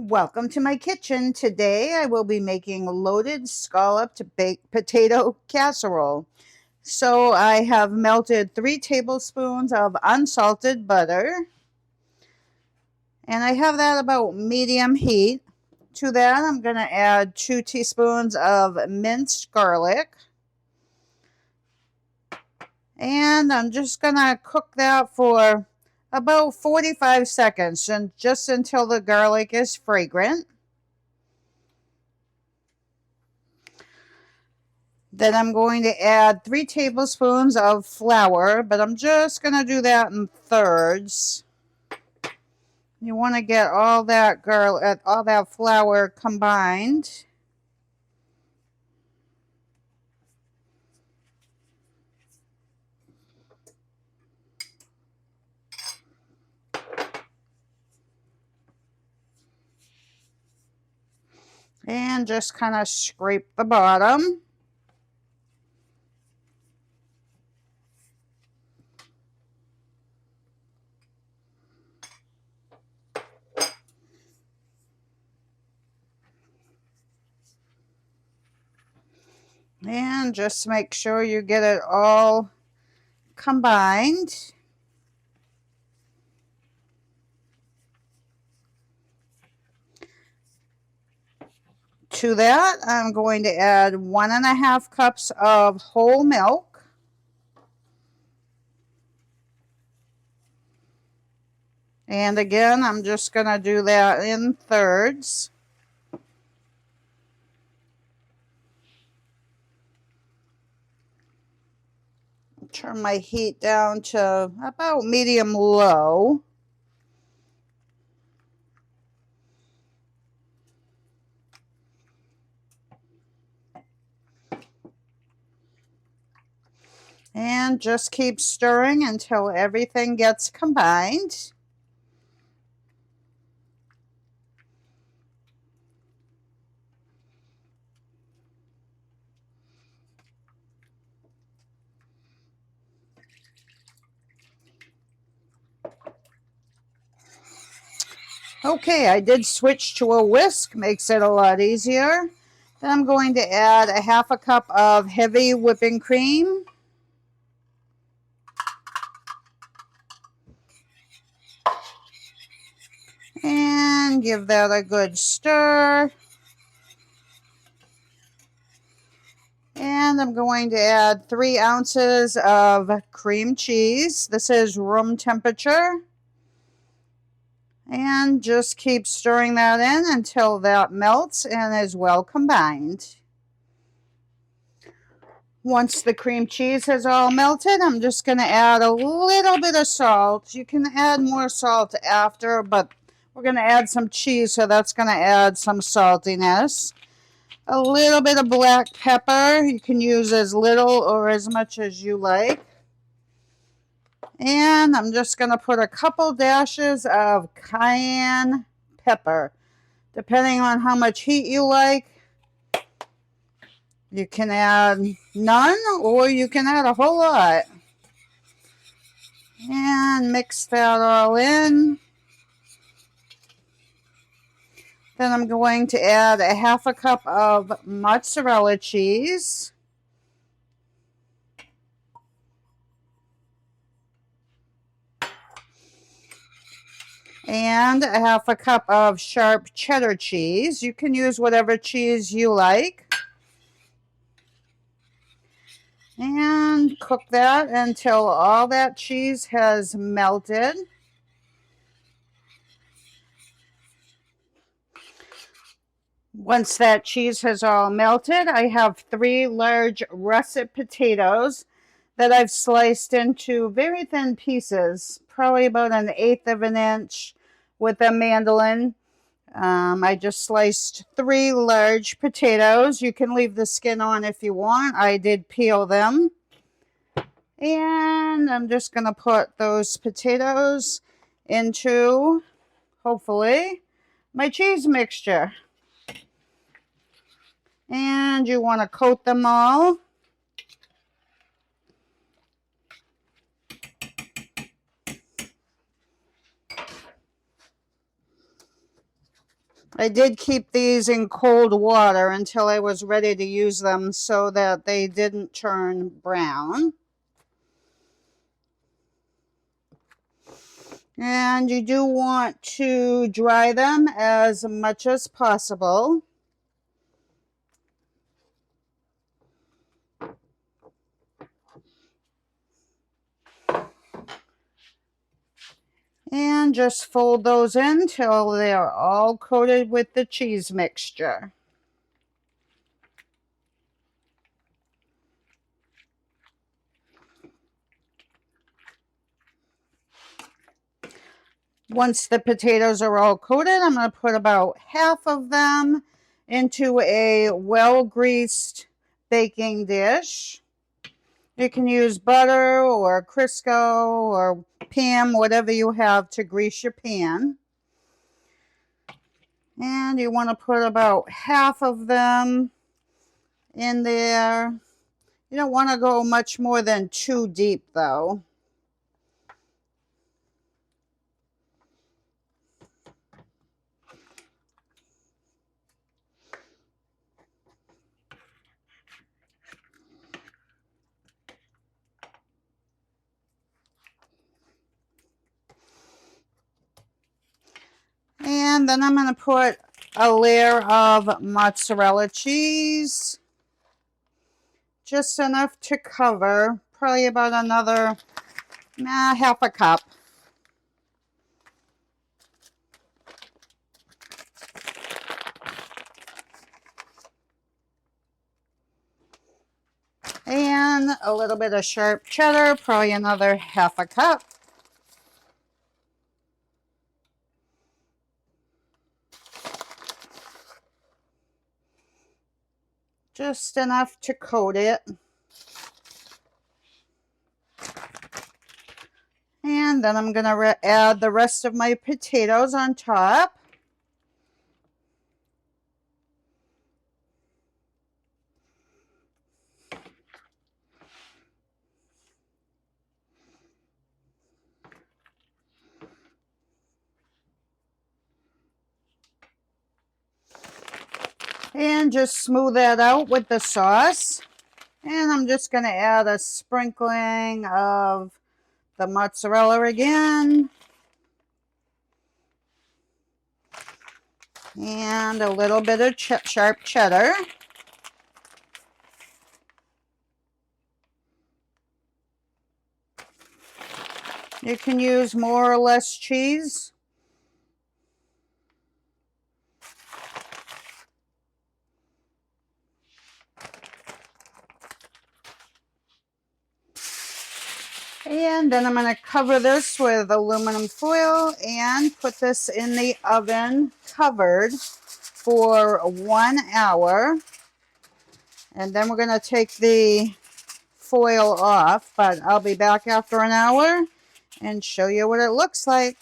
Welcome to my kitchen. Today I will be making loaded scalloped baked potato casserole. So I have melted 3 tablespoons of unsalted butter, and I have that about medium heat. To that I'm going to add 2 teaspoons of minced garlic, and I'm just going to cook that for about 45 seconds, and just until the garlic is fragrant. Then I'm going to add 3 tablespoons of flour, but I'm just going to do that in thirds. You want to get all that flour combined. And just kind of scrape the bottom. And just make sure you get it all combined. To that, I'm going to add 1.5 cups of whole milk. And again, I'm just going to do that in thirds. Turn my heat down to about medium low. And just keep stirring until everything gets combined. Okay, I did switch to a whisk, makes it a lot easier. Then I'm going to add 1/2 cup of heavy whipping cream. And give that a good stir. And I'm going to add 3 ounces of cream cheese. This is room temperature. And just keep stirring that in until that melts and is well combined. Once the cream cheese has all melted, I'm just going to add a little bit of salt. You can add more salt after, but we're going to add some cheese, so that's going to add some saltiness. A little bit of black pepper. You can use as little or as much as you like. And I'm just going to put a couple dashes of cayenne pepper. Depending on how much heat you like, you can add none or you can add a whole lot. And mix that all in. Then I'm going to add 1/2 cup of mozzarella cheese. And 1/2 cup of sharp cheddar cheese. You can use whatever cheese you like. And cook that until all that cheese has melted. Once that cheese has all melted, I have 3 large russet potatoes that I've sliced into very thin pieces, probably about 1/8 of an inch with a mandolin. I just sliced 3 large potatoes. You can leave the skin on if you want. I did peel them. And I'm just going to put those potatoes into, hopefully, my cheese mixture. And you want to coat them all. I did keep these in cold water until I was ready to use them so that they didn't turn brown. And you do want to dry them as much as possible. And just fold those in till they are all coated with the cheese mixture. Once the potatoes are all coated, I'm going to put about half of them into a well-greased baking dish. You can use butter or Crisco or Pam, whatever you have to grease your pan. And you want to put about half of them in there. You don't want to go much more than 2 deep though. And then I'm going to put a layer of mozzarella cheese. Just enough to cover, probably about another half a cup. And a little bit of sharp cheddar, probably another half a cup. Just enough to coat it. And then I'm going to add the rest of my potatoes on top. And just smooth that out with the sauce. And I'm just going to add a sprinkling of the mozzarella again. And a little bit of sharp cheddar. You can use more or less cheese. And then I'm going to cover this with aluminum foil and put this in the oven covered for 1 hour. And then we're going to take the foil off, but I'll be back after an hour and show you what it looks like.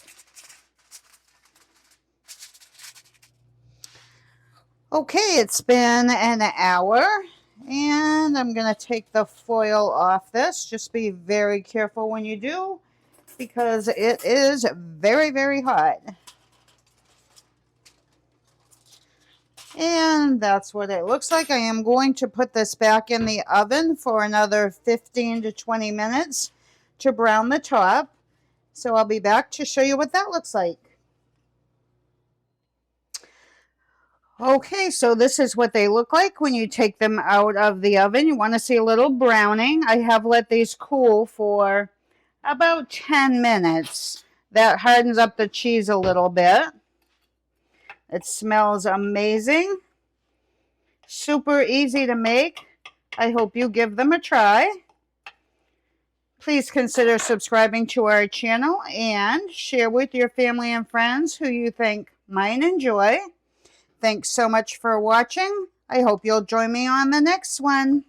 Okay, it's been an hour. And I'm going to take the foil off this. Just be very careful when you do, because it is very, very hot. And that's what it looks like. I am going to put this back in the oven for another 15 to 20 minutes to brown the top. So I'll be back to show you what that looks like. Okay, so this is what they look like when you take them out of the oven. You want to see a little browning. I have let these cool for about 10 minutes. That hardens up the cheese a little bit. It smells amazing. Super easy to make. I hope you give them a try. Please consider subscribing to our channel and share with your family and friends who you think might enjoy. Thanks so much for watching. I hope you'll join me on the next one.